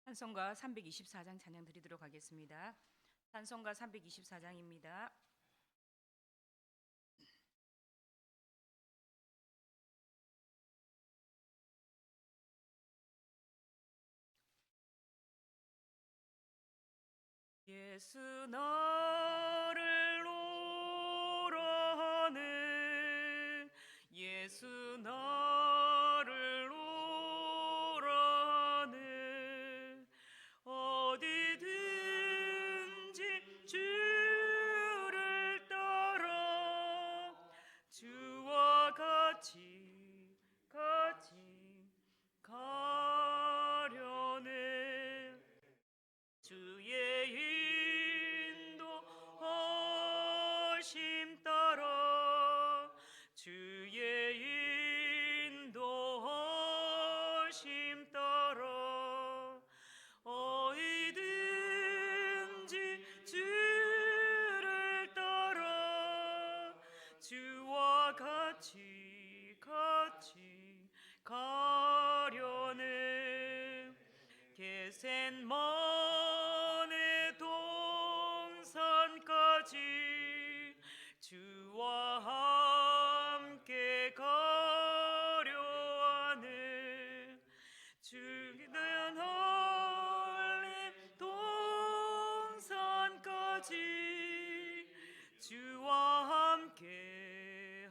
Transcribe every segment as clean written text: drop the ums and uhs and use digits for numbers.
찬송가 324장 찬양 드리도록 하겠습니다. 찬송가 324장입니다. 예수 나를 오라네, 예수 나를 오라네. 어디든지 주를 따라 주와 같이 가려네. 주의 인도하심 따라 주의 인도하심 따라 어디든지 주를 따라 주와 같이 가려네. 게셋마네 동산까지 주와 함께 가려 하네. 주기는 할림 동산까지 주와 함께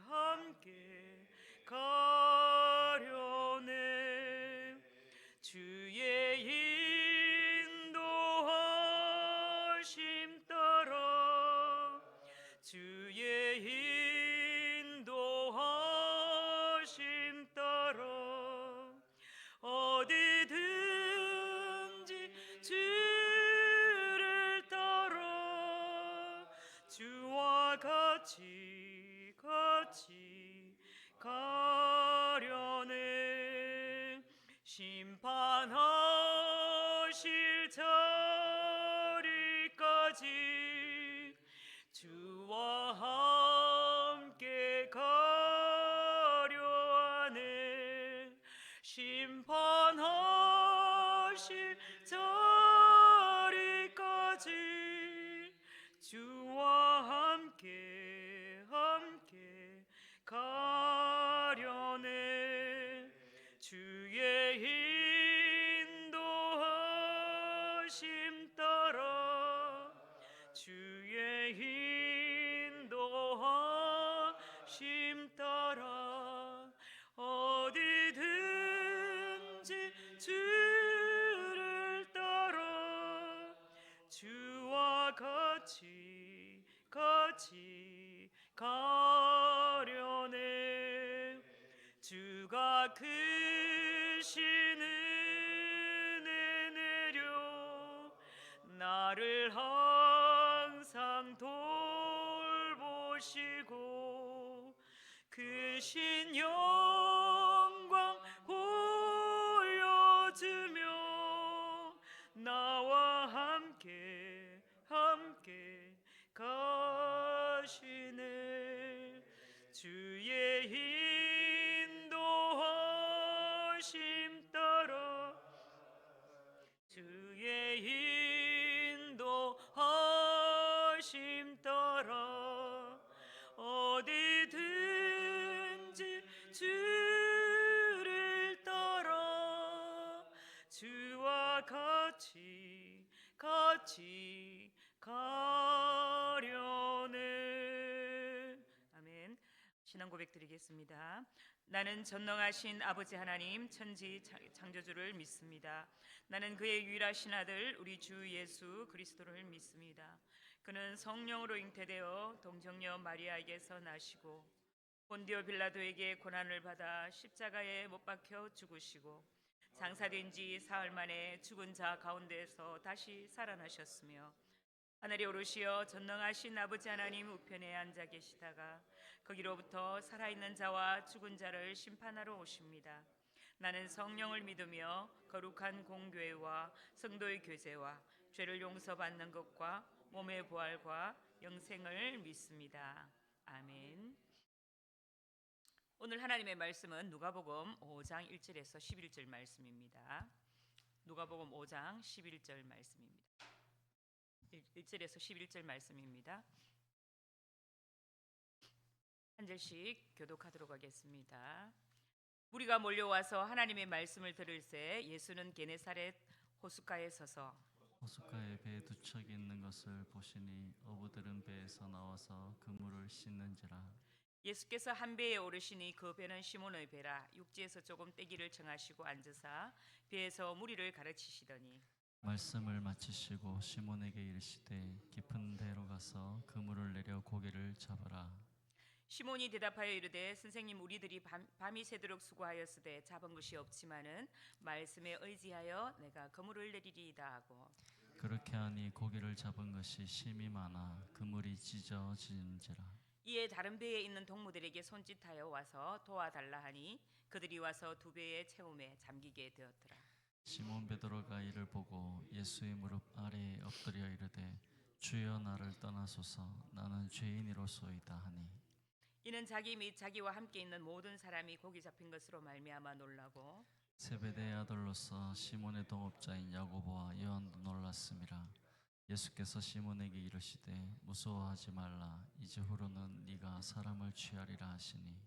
가려네. 주의 인도하심 따라 주의 인도하심 따라 어디든지 주를 따라 주와 같이 가려네. 심판하실 자리까지 주와 함께 가려 하네. 심판하실 자리까지 주와 함께 가려네. 주의 인도하심 따라 주의 인도하심 따라 어디든지 주를 따라 주와 같이 가려네. 주가 크신 은혜 내려 나를 항상 돌보시고 크신 영광 보여주며 나와 함께 가시네. 주의 인도하심 따라 주의 인도하심 따라 어디든지 주를 따라 주와 같이 가려네. 아멘. 신앙 고백 드리겠습니다. 나는 전능하신 아버지 하나님 천지 창조주를 믿습니다. 나는 그의 유일하신 아들 우리 주 예수 그리스도를 믿습니다. 그는 성령으로 잉태되어 동정녀 마리아에게서 나시고 본디오 빌라도에게 고난을 받아 십자가에 못 박혀 죽으시고 장사된 지 사흘 만에 죽은 자 가운데에서 다시 살아나셨으며 하늘에 오르시어 전능하신 아버지 하나님 우편에 앉아 계시다가 거기로부터 살아있는 자와 죽은 자를 심판하러 오십니다. 나는 성령을 믿으며 거룩한 공교회와 성도의 교제와 죄를 용서받는 것과 몸의 부활과 영생을 믿습니다. 아멘. 오늘 하나님의 말씀은 누가복음 5장 1절에서 11절 말씀입니다. 누가복음 5장 11절 말씀입니다. 1절에서 11절 말씀입니다. 한 절씩 교독하도록 하겠습니다. 무리가 몰려와서 하나님의 말씀을 들을새 예수는 게네사렛 호숫가에 서서 호숫가에 배 두 척이 있는 것을 보시니 어부들은 배에서 나와서 그물을 씻는지라. 예수께서 한 배에 오르시니 그 배는 시몬의 배라. 육지에서 조금 떼기를 청하시고 앉으사 배에서 무리를 가르치시더니 말씀을 마치시고 시몬에게 이르시되 깊은 데로 가서 그물을 내려 고기를 잡으라. 시몬이 대답하여 이르되 선생님, 우리들이 밤이 새도록 수고하였으되 잡은 것이 없지만은 말씀에 의지하여 내가 그물을 내리리이다 하고 그렇게 하니 고기를 잡은 것이 심히 많아 그물이 찢어지는지라. 이에 다른 배에 있는 동무들에게 손짓하여 와서 도와달라 하니 그들이 와서 두 배의 채움에 잠기게 되었더라. 시몬 베드로가 이를 보고 예수의 무릎 아래에 엎드려 이르되 주여 나를 떠나소서 나는 죄인이로소이다 하니 이는 자기 및 자기와 함께 있는 모든 사람이 고기 잡힌 것으로 말미암아 놀라고 세베대의 아들로서 시몬의 동업자인 야고보와 요한도 놀랐음이라. 예수께서 시몬에게 이르시되 무서워하지 말라 이제후로는 네가 사람을 취하리라 하시니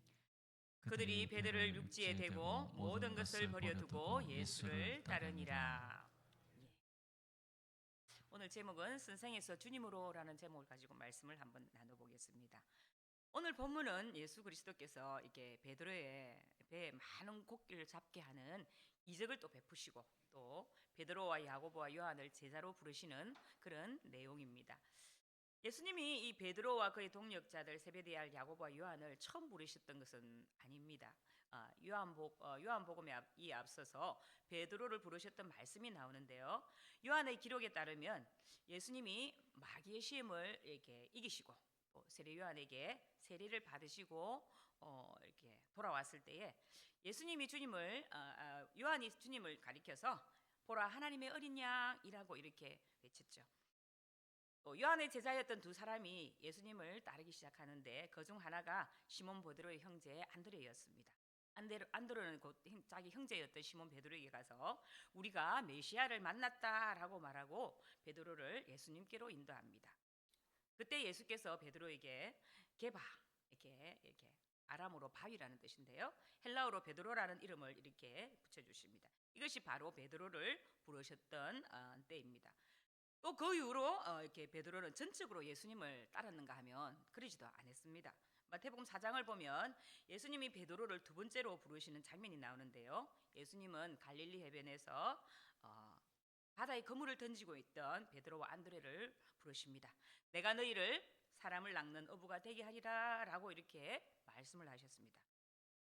그들이 배들을 육지에 대고 모든 것을 버려두고 예수를 따르니라. 오늘 제목은 선생에서 주님으로라는 제목을 가지고 말씀을 한번 나눠보겠습니다. 오늘 본문은 예수 그리스도께서 이렇게 베드로의 배에 많은 고기를 잡게 하는 이적을 또 베푸시고 또 베드로와 야고보와 요한을 제자로 부르시는 그런 내용입니다. 예수님이 이 베드로와 그의 동력자들 세베대의 야고보와 요한을 처음 부르셨던 것은 아닙니다. 요한복음에 앞서서 베드로를 부르셨던 말씀이 나오는데요. 요한의 기록에 따르면 예수님이 마귀의 시험을 이렇게 이기시고 또 세례 요한에게 세례를 받으시고 이렇게 돌아왔을 때에 예수님이 요한이 주님을 가리켜서 보라 하나님의 어린 양이라고 이렇게 외쳤죠. 또 요한의 제자였던 두 사람이 예수님을 따르기 시작하는데 그중 하나가 시몬 베드로의 형제 안드레였습니다. 안드레는 곧 자기 형제였던 시몬 베드로에게 가서 우리가 메시아를 만났다라고 말하고 베드로를 예수님께로 인도합니다. 그때 예수께서 베드로에게 게바 이렇게 아람어로 바위라는 뜻인데요. 헬라어로 베드로라는 이름을 이렇게 붙여주십니다. 이것이 바로 베드로를 부르셨던 때입니다. 또 그 이후로 이렇게 베드로는 전적으로 예수님을 따랐는가 하면 그러지도 않았습니다. 마태복음 4장을 보면 예수님이 베드로를 두 번째로 부르시는 장면이 나오는데요. 예수님은 갈릴리 해변에서 바다에 그물을 던지고 있던 베드로와 안드레를 부르십니다. 내가 너희를 사람을 낚는 어부가 되게 하리라 라고 이렇게 말씀을 하셨습니다.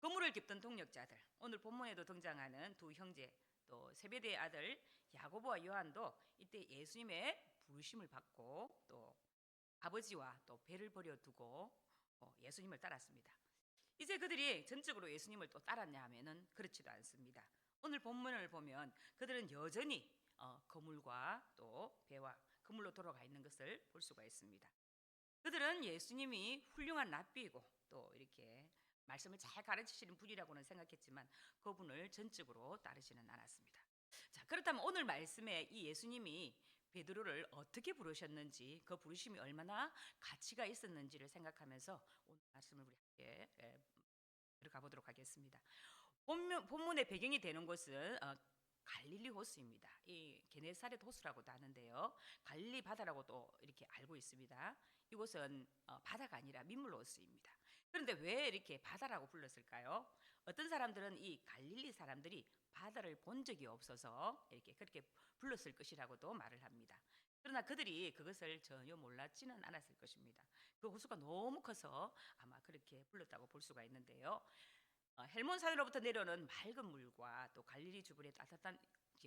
그물을 깁던 동력자들, 오늘 본문에도 등장하는 두 형제 또 세베대의 아들 야고보와 요한도 이때 예수님의 부르심을 받고 또 아버지와 또 배를 버려두고 예수님을 따랐습니다. 이제 그들이 전적으로 예수님을 또 따랐냐 하면은 그렇지도 않습니다. 오늘 본문을 보면 그들은 여전히 그물과 또 배와 그물로 돌아가 있는 것을 볼 수가 있습니다. 그들은 예수님이 훌륭한 랍비이고 또 이렇게 말씀을 잘 가르치시는 분이라고는 생각했지만 그분을 전적으로 따르지는 않았습니다. 자, 그렇다면 오늘 말씀에 이 예수님이 베드로를 어떻게 부르셨는지 그 부르심이 얼마나 가치가 있었는지를 생각하면서 오늘 말씀을 우리 함께 들어가 보도록 하겠습니다. 본문의 배경이 되는 곳은 갈릴리 호수입니다. 이 게네사렛 호수라고도 하는데요. 갈릴리 바다라고도 이렇게 알고 있습니다. 이곳은 바다가 아니라 민물 호수입니다. 그런데 왜 이렇게 바다라고 불렀을까요? 어떤 사람들은 이 갈릴리 사람들이 바다를 본 적이 없어서 이렇게 그렇게 불렀을 것이라고도 말을 합니다. 그러나 그들이 그것을 전혀 몰랐지는 않았을 것입니다. 그 호수가 너무 커서 아마 그렇게 불렀다고 볼 수가 있는데요. 헬몬산으로부터 내려오는 맑은 물과 또 갈릴리 주변의 따뜻한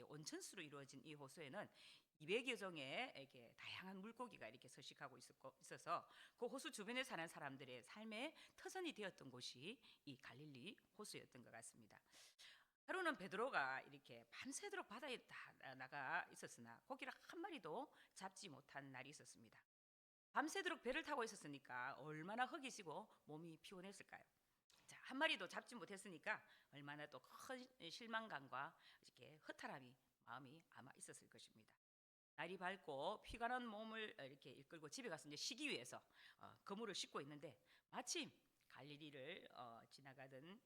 온천수로 이루어진 이 호수에는 200여 종의 이렇게 다양한 물고기가 이렇게 서식하고 있어서 그 호수 주변에 사는 사람들의 삶의 터전이 되었던 곳이 이 갈릴리 호수였던 것 같습니다. 하루는 베드로가 이렇게 밤새도록 바다에 나가 있었으나 고기를 한 마리도 잡지 못한 날이 있었습니다. 밤새도록 배를 타고 있었으니까 얼마나 허기지고 몸이 피곤했을까요? 자, 한 마리도 잡지 못했으니까 얼마나 또 큰 실망감과 이렇게 허탈함이 마음이 아마 있었을 것입니다. 날이 밝고 피가 난 몸을 이렇게 이끌고 집에 가서 이제 쉬기 위해서 그물을 싣고 있는데 마침 갈릴리를 지나가던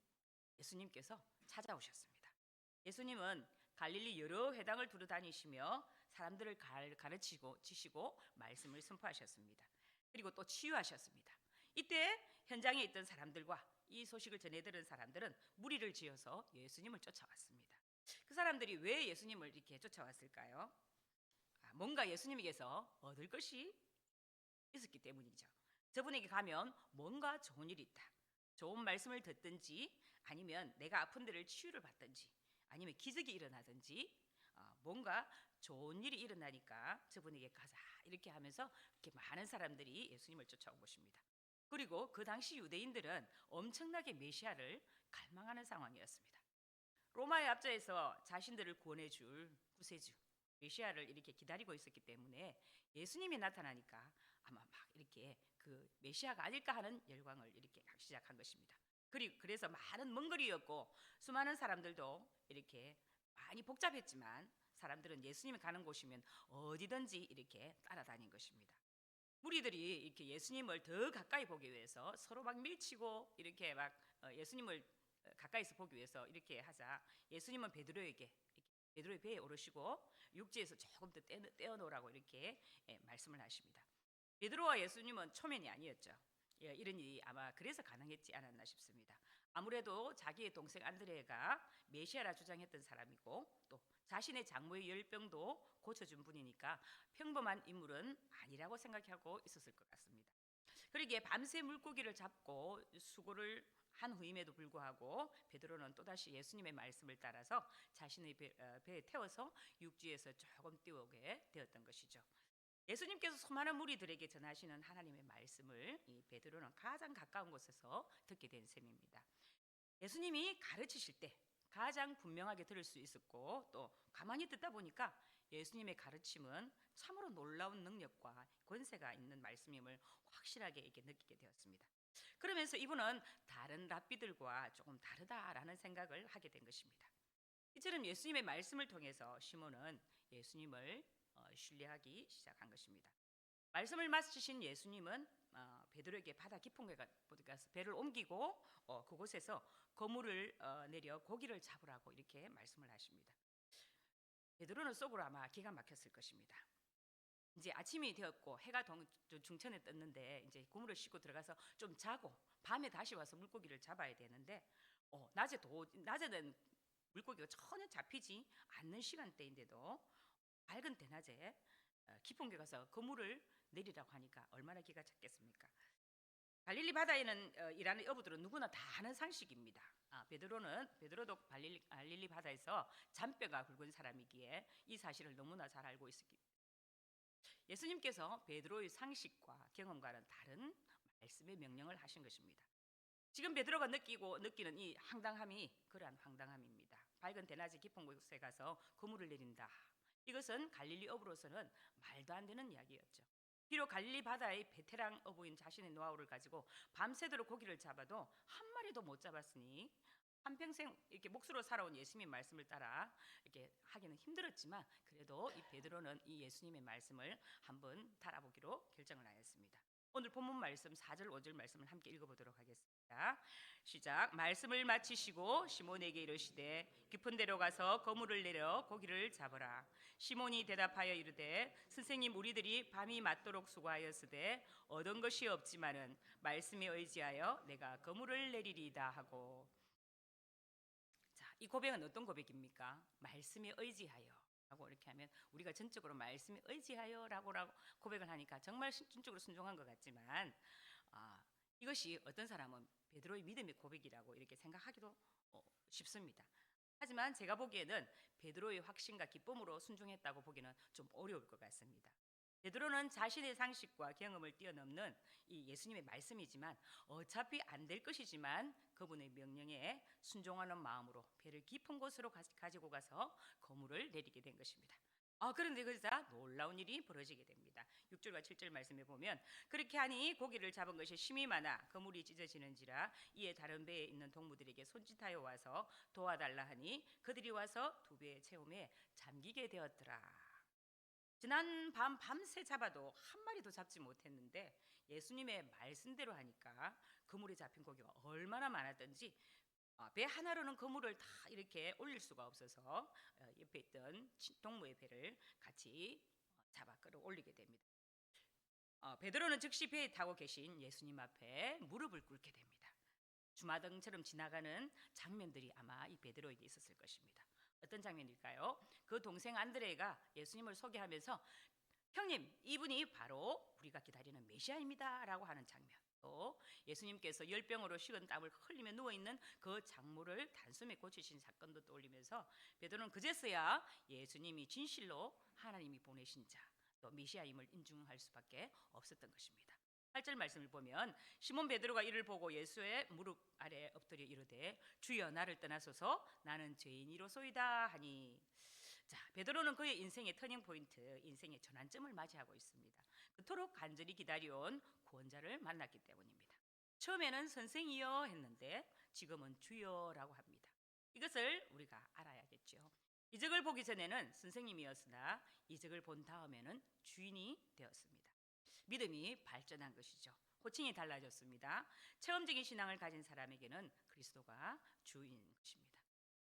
예수님께서 찾아오셨습니다. 예수님은 갈릴리 여러 회당을 두루 다니시며 사람들을 가르치고 지시고 말씀을 선포하셨습니다. 그리고 또 치유하셨습니다. 이때 현장에 있던 사람들과 이 소식을 전해 들은 사람들은 무리를 지어서 예수님을 쫓아왔습니다. 그 사람들이 왜 예수님을 이렇게 쫓아왔을까요? 뭔가 예수님에게서 얻을 것이 있었기 때문이죠. 저분에게 가면 뭔가 좋은 일이 있다. 좋은 말씀을 듣든지 아니면 내가 아픈 데를 치유를 받든지 아니면 기적이 일어나든지 뭔가 좋은 일이 일어나니까 저분에게 가자 이렇게 하면서 이렇게 많은 사람들이 예수님을 쫓아온 것입니다. 그리고 그 당시 유대인들은 엄청나게 메시아를 갈망하는 상황이었습니다. 로마의 압제에서 자신들을 구원해줄 구세주 메시아를 이렇게 기다리고 있었기 때문에 예수님이 나타나니까 아마 막 이렇게 그 메시아가 아닐까 하는 열광을 이렇게 시작한 것입니다. 그래서 많은 먼 거리였고 수많은 사람들도 이렇게 많이 복잡했지만 사람들은 예수님이 가는 곳이면 어디든지 이렇게 따라다닌 것입니다. 무리들이 이렇게 예수님을 더 가까이 보기 위해서 서로 막 밀치고 이렇게 막 예수님을 가까이서 보기 위해서 이렇게 하자 예수님은 베드로의 배에 오르시고 육지에서 조금 더 떼어놓으라고 이렇게 말씀을 하십니다. 베드로와 예수님은 초면이 아니었죠. 이런 일이 아마 그래서 가능했지 않았나 싶습니다. 아무래도 자기의 동생 안드레가 메시아라 주장했던 사람이고 또 자신의 장모의 열병도 고쳐준 분이니까 평범한 인물은 아니라고 생각하고 있었을 것 같습니다. 그러기에 밤새 물고기를 잡고 수고를 한 후임에도 불구하고 베드로는 또다시 예수님의 말씀을 따라서 자신의 배에 태워서 육지에서 조금 뛰어오게 되었던 것이죠. 예수님께서 수많은 무리들에게 전하시는 하나님의 말씀을 이 베드로는 가장 가까운 곳에서 듣게 된 셈입니다. 예수님이 가르치실 때 가장 분명하게 들을 수 있었고 또 가만히 듣다 보니까 예수님의 가르침은 참으로 놀라운 능력과 권세가 있는 말씀임을 확실하게 이렇게 느끼게 되었습니다. 그러면서 이분은 다른 랍비들과 조금 다르다라는 생각을 하게 된 것입니다. 이처럼 예수님의 말씀을 통해서 시몬은 예수님을 신뢰하기 시작한 것입니다. 말씀을 마치신 예수님은 베드로에게 바다 깊은 곳에 가서 배를 옮기고 그곳에서 거물을 내려 고기를 잡으라고 이렇게 말씀을 하십니다. 베드로는 속으로 아마 기가 막혔을 것입니다. 이제 아침이 되었고 해가 중천에 떴는데 이제 그물을 싣고 들어가서 좀 자고 밤에 다시 와서 물고기를 잡아야 되는데 낮에는 물고기가 전혀 잡히지 않는 시간대인데도 밝은 대낮에 깊은 곳에 가서 그물을 내리라고 하니까 얼마나 기가 찼겠습니까? 갈릴리 바다에는 일하는 어부들은 누구나 다 아는 상식입니다. 베드로도 갈릴리 바다에서 잔뼈가 굵은 사람이기에 이 사실을 너무나 잘 알고 있었기 때문에 예수님께서 베드로의 상식과 경험과는 다른 말씀의 명령을 하신 것입니다. 지금 베드로가 느끼는 이 황당함이 그러한 황당함입니다. 밝은 대낮에 깊은 곳에 가서 그물을 내린다. 이것은 갈릴리 어부로서는 말도 안 되는 이야기였죠. 비록 갈릴리 바다의 베테랑 어부인 자신의 노하우를 가지고 밤새도록 고기를 잡아도 한 마리도 못 잡았으니 한평생 이렇게 몫으로 살아온 예수님의 말씀을 따라 이렇게 하기는 힘들었지만 그래도 이 베드로는 이 예수님의 말씀을 한번 달아보기로 결정을 하였습니다. 오늘 본문 말씀 4절 5절 말씀을 함께 읽어보도록 하겠습니다. 시작. 말씀을 마치시고 시몬에게 이르시되 깊은 데로 가서 거물을 내려 고기를 잡으라. 시몬이 대답하여 이르되 선생님 우리들이 밤이 맞도록 수고하였으되 얻은 것이 없지만은 말씀에 의지하여 내가 거물을 내리리이다 하고. 자, 이 고백은 어떤 고백입니까? 말씀에 의지하여 라고 이렇게 하면 우리가 전적으로 말씀에 의지하여라고 고백을 하니까 정말 전적으로 순종한 것 같지만 이것이 어떤 사람은 베드로의 믿음의 고백이라고 이렇게 생각하기도 쉽습니다. 하지만 제가 보기에는 베드로의 확신과 기쁨으로 순종했다고 보기는 좀 어려울 것 같습니다. 베드로는 자신의 상식과 경험을 뛰어넘는 이 예수님의 말씀이지만 어차피 안 될 것이지만 그분의 명령에 순종하는 마음으로 배를 깊은 곳으로 가지고 가서 거물을 내리게 된 것입니다. 그런데 그러자 놀라운 일이 벌어지게 됩니다. 6절과 7절 말씀에 보면 그렇게 하니 고기를 잡은 것이 심히 많아 그물이 찢어지는지라 이에 다른 배에 있는 동무들에게 손짓하여 와서 도와달라 하니 그들이 와서 두 배의 체험에 잠기게 되었더라. 지난 밤새 잡아도 한 마리도 잡지 못했는데 예수님의 말씀대로 하니까 그물에 잡힌 고기가 얼마나 많았던지 배 하나로는 그물을 다 이렇게 올릴 수가 없어서 옆에 있던 동무의 배를 같이 잡아 끌어올리게 됩니다. 베드로는 즉시 배에 타고 계신 예수님 앞에 무릎을 꿇게 됩니다. 주마등처럼 지나가는 장면들이 아마 이 베드로에게 있었을 것입니다. 어떤 장면일까요? 그 동생 안드레가 예수님을 소개하면서 형님, 이분이 바로 우리가 기다리는 메시아입니다 라고 하는 장면, 또 예수님께서 열병으로 식은 땀을 흘리며 누워있는 그 장모를 단숨에 고치신 사건도 떠올리면서 베드로는 그제서야 예수님이 진실로 하나님이 보내신 자, 또 메시아임을 인정할 수밖에 없었던 것입니다. 8절 말씀을 보면 시몬 베드로가 이를 보고 예수의 무릎 아래 엎드려 이르되 주여 나를 떠나소서 나는 죄인이로소이다 하니, 자, 베드로는 그의 인생의 터닝 포인트, 인생의 전환점을 맞이하고 있습니다. 그토록 간절히 기다려온 구원자를 만났기 때문입니다. 처음에는 선생이여 했는데 지금은 주여라고 합니다. 이것을 우리가 알아야겠죠. 이적을 보기 전에는 선생님이었으나 이적을 본 다음에는 주인이 되었습니다. 믿음이 발전한 것이죠. 호칭이 달라졌습니다. 체험적인 신앙을 가진 사람에게는 그리스도가 주인 것입니다.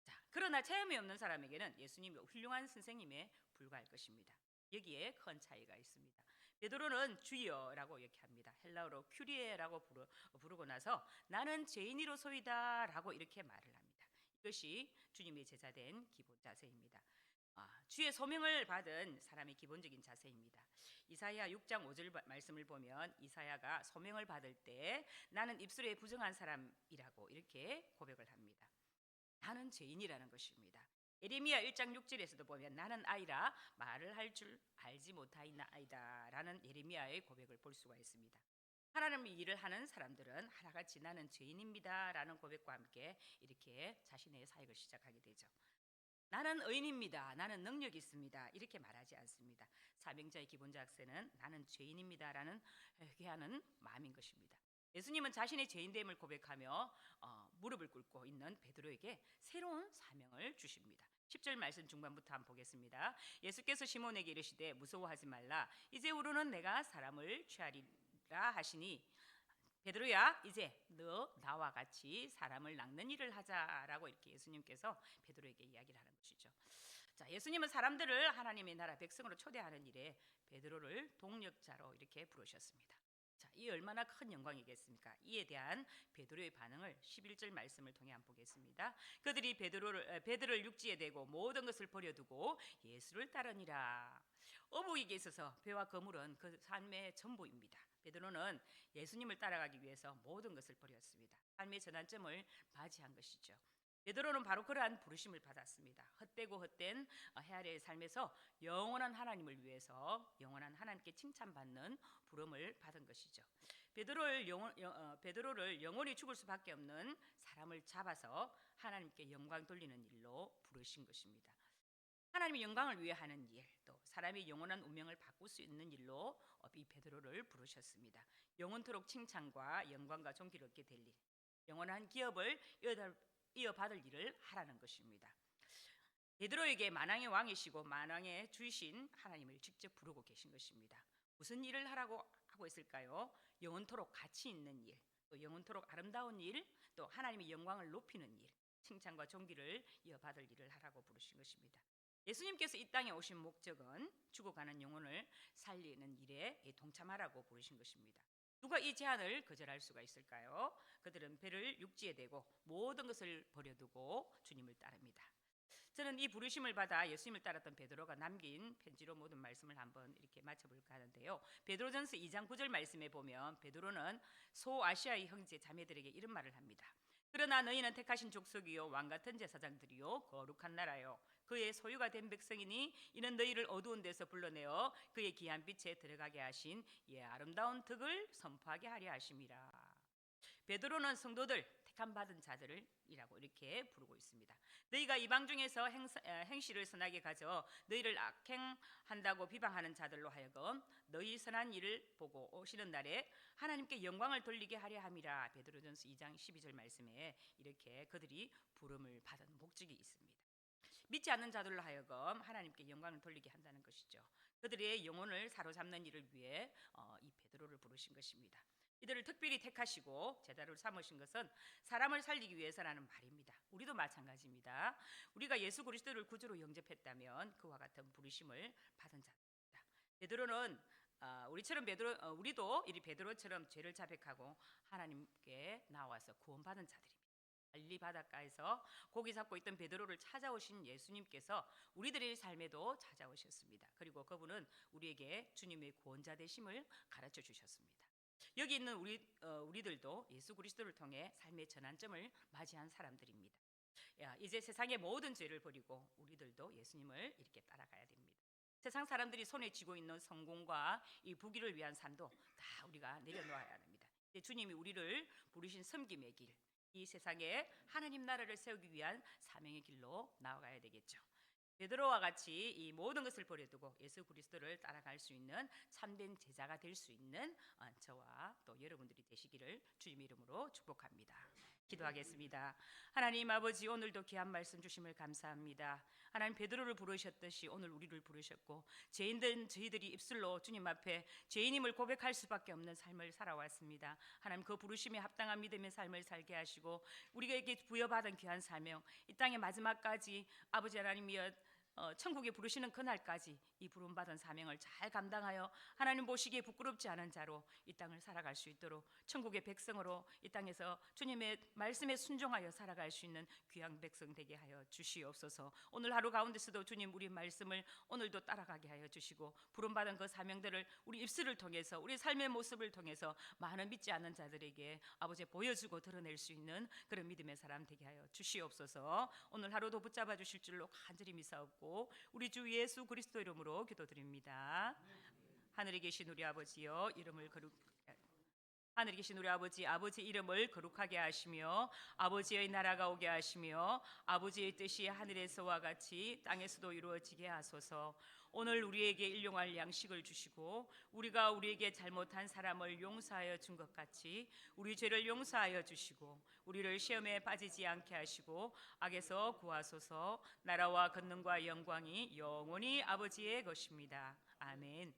자, 그러나 체험이 없는 사람에게는 예수님이 훌륭한 선생님에 불과할 것입니다. 여기에 큰 차이가 있습니다. 베드로는 주여라고 이렇게 합니다. 헬라어로 큐리에라고 부르고 나서 나는 죄인이로소이다 라고 이렇게 말을 합니다. 이것이 주님의 제자된 기본 자세입니다. 주의 소명을 받은 사람의 기본적인 자세입니다. 이사야 6장 5절 말씀을 보면 이사야가 소명을 받을 때 나는 입술에 부정한 사람이라고 이렇게 고백을 합니다. 나는 죄인이라는 것입니다. 예레미야 1장 6절에서도 보면 나는 아이라 말을 할 줄 알지 못하이나이다 라는 예레미야의 고백을 볼 수가 있습니다. 하나님의 일을 하는 사람들은 하나같이 나는 죄인입니다 라는 고백과 함께 이렇게 자신의 사역을 시작하게 되죠. 나는 의인입니다, 나는 능력이 있습니다 이렇게 말하지 않습니다. 사명자의 기본 자세는 나는 죄인입니다 라는 회개하는 마음인 것입니다. 예수님은 자신의 죄인됨을 고백하며 무릎을 꿇고 있는 베드로에게 새로운 사명을 주십니다. 10절 말씀 중반부터 한번 보겠습니다. 예수께서 시몬에게 이르시되 무서워하지 말라 이제후로는 내가 사람을 취하리라 하시니 베드로야 이제 너 나와 같이 사람을 낚는 일을 하자라고 이렇게 예수님께서 베드로에게 이야기를 하는 것이죠. 자, 예수님은 사람들을 하나님의 나라 백성으로 초대하는 일에 베드로를 동력자로 이렇게 부르셨습니다. 자, 이 얼마나 큰 영광이겠습니까? 이에 대한 베드로의 반응을 11절 말씀을 통해 한번 보겠습니다. 그들이 베드로를 육지에 대고 모든 것을 버려두고 예수를 따르니라. 어부에게 있어서 배와 그물은 그 삶의 전부입니다. 베드로는 예수님을 따라가기 위해서 모든 것을 버렸습니다. 삶의 전환점을 맞이한 것이죠. 베드로는 바로 그러한 부르심을 받았습니다. 헛되고 헛된 헤아려의 삶에서 영원한 하나님을 위해서 영원한 하나님께 칭찬받는 부름을 받은 것이죠. 베드로를 영원히 죽을 수밖에 없는 사람을 잡아서 하나님께 영광 돌리는 일로 부르신 것입니다. 하나님의 영광을 위해 하는 일, 또 사람의 영원한 운명을 바꿀 수 있는 일로 이 베드로를 부르셨습니다. 영원토록 칭찬과 영광과 존귀를 얻게 될 일, 영원한 기업을 이어받을 일을 하라는 것입니다. 베드로에게 만왕의 왕이시고 만왕의 주이신 하나님을 직접 부르고 계신 것입니다. 무슨 일을 하라고 하고 있을까요? 영원토록 가치 있는 일, 또 영원토록 아름다운 일, 또 하나님의 영광을 높이는 일, 칭찬과 존귀를 이어받을 일을 하라고 부르신 것입니다. 예수님께서 이 땅에 오신 목적은 죽어가는 영혼을 살리는 일에 동참하라고 부르신 것입니다. 누가 이 제안을 거절할 수가 있을까요? 그들은 배를 육지에 대고 모든 것을 버려두고 주님을 따릅니다. 저는 이 부르심을 받아 예수님을 따랐던 베드로가 남긴 편지로 모든 말씀을 한번 이렇게 맞춰볼까 하는데요. 베드로전서 2장 9절 말씀에 보면 베드로는 소아시아의 형제 자매들에게 이런 말을 합니다. 그러나 너희는 택하신 족속이요 왕같은 제사장들이요 거룩한 나라요 그의 소유가 된 백성이니 이는 너희를 어두운 데서 불러내어 그의 귀한 빛에 들어가게 하신 아름다운 덕을 선포하게 하려 하심이라. 베드로는 성도들, 택함 받은 자들이라고 이렇게 부르고 있습니다. 너희가 이방 중에서 행실을 선하게 가져 너희를 악행한다고 비방하는 자들로 하여금 너희 선한 일을 보고 오시는 날에 하나님께 영광을 돌리게 하려 함이라. 베드로전서 2장 12절 말씀에 이렇게 그들이 부름을 받은 목적이 있습니다. 믿지 않는 자들로 하여금 하나님께 영광을 돌리게 한다는 것이죠. 그들의 영혼을 사로잡는 일을 위해 이 베드로를 부르신 것입니다. 이들을 특별히 택하시고 제자로 삼으신 것은 사람을 살리기 위해서라는 말입니다. 우리도 마찬가지입니다. 우리가 예수 그리스도를 구주로 영접했다면 그와 같은 부르심을 받은 자입니다. 베드로는 우리도 이 베드로처럼 죄를 자백하고 하나님께 나와서 구원받은 자들입니다. 갈릴리 바닷가에서 고기 잡고 있던 베드로를 찾아오신 예수님께서 우리들의 삶에도 찾아오셨습니다. 그리고 그분은 우리에게 주님의 구원자 되심을 가르쳐 주셨습니다. 여기 있는 우리들도 예수 그리스도를 통해 삶의 전환점을 맞이한 사람들입니다. 이제 세상의 모든 죄를 버리고 우리들도 예수님을 이렇게 따라가야 됩니다. 세상 사람들이 손에 쥐고 있는 성공과 이 부귀를 위한 삶도 다 우리가 내려놓아야 합니다. 주님이 우리를 부르신 섬김의 길, 이 세상에 하나님 나라를 세우기 위한 사명의 길로 나아가야 되겠죠. 베드로와 같이 이 모든 것을 버려두고 예수 그리스도를 따라갈 수 있는 참된 제자가 될 수 있는 저와 또 여러분들이 되시기를 주님의 이름으로 축복합니다. 기도하겠습니다. 하나님 아버지, 오늘도 귀한 말씀 주심을 감사합니다. 하나님, 베드로를 부르셨듯이 오늘 우리를 부르셨고 죄인된 저희들이 입술로 주님 앞에 죄인임을 고백할 수밖에 없는 삶을 살아왔습니다. 하나님, 그 부르심에 합당한 믿음의 삶을 살게 하시고 우리에게 부여받은 귀한 사명, 이 땅의 마지막까지 아버지 하나님이여 천국에 부르시는 그날까지 이 부름받은 사명을 잘 감당하여 하나님 보시기에 부끄럽지 않은 자로 이 땅을 살아갈 수 있도록 천국의 백성으로 이 땅에서 주님의 말씀에 순종하여 살아갈 수 있는 귀한 백성 되게 하여 주시옵소서. 오늘 하루 가운데서도 주님 우리 말씀을 오늘도 따라가게 하여 주시고 부름받은 그 사명들을 우리 입술을 통해서 우리 삶의 모습을 통해서 많은 믿지 않는 자들에게 아버지 보여주고 드러낼 수 있는 그런 믿음의 사람 되게 하여 주시옵소서. 오늘 하루도 붙잡아 주실 줄로 간절히 믿사옵고 우리 주 예수 그리스도 이름으로 기도드립니다. 하늘에 계신 우리 아버지여, 하늘에 계신 우리 아버지 이름을 거룩하게 하시며 아버지의 나라가 오게 하시며 아버지의 뜻이 하늘에서와 같이 땅에서도 이루어지게 하소서. 오늘 우리에게 일용할 양식을 주시고 우리가 우리에게 잘못한 사람을 용서하여 준 것 같이 우리 죄를 용서하여 주시고 우리를 시험에 빠지지 않게 하시고 악에서 구하소서. 나라와 권능과 영광이 영원히 아버지의 것입니다. 아멘.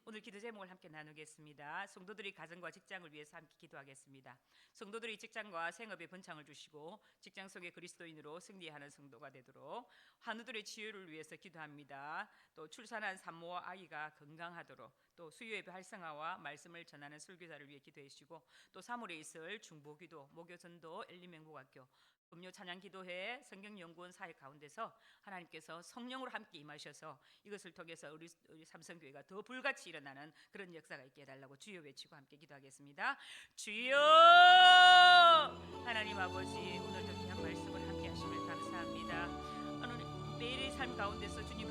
오늘 기도 제목을 함께 나누겠습니다. 성도들이 가정과 직장을 위해서 함께 기도하겠습니다. 성도들이 직장과 생업에 번창을 주시고 직장 속에 그리스도인으로 승리하는 성도가 되도록 환우들의 치유를 위해서 기도합니다. 또 출산한 산모와 아이가 건강하도록 또 수요예배 활성화와 말씀을 전하는 설교자를 위해 기도해 주시고 또 3월에 있을 중보기도, 목요전도, 엘리맹복학교, 금요 찬양기도회, 성경연구원 사회 가운데서 하나님께서 성령으로 함께 임하셔서 이것을 통해서 우리 삼성교회가 더 불같이 일어나는 그런 역사가 있게 해달라고 주여 외치고 함께 기도하겠습니다. 주여! 하나님 아버지, 오늘도 귀한 말씀을 함께 하심을 감사합니다. 오늘 매일의 삶 가운데서 주님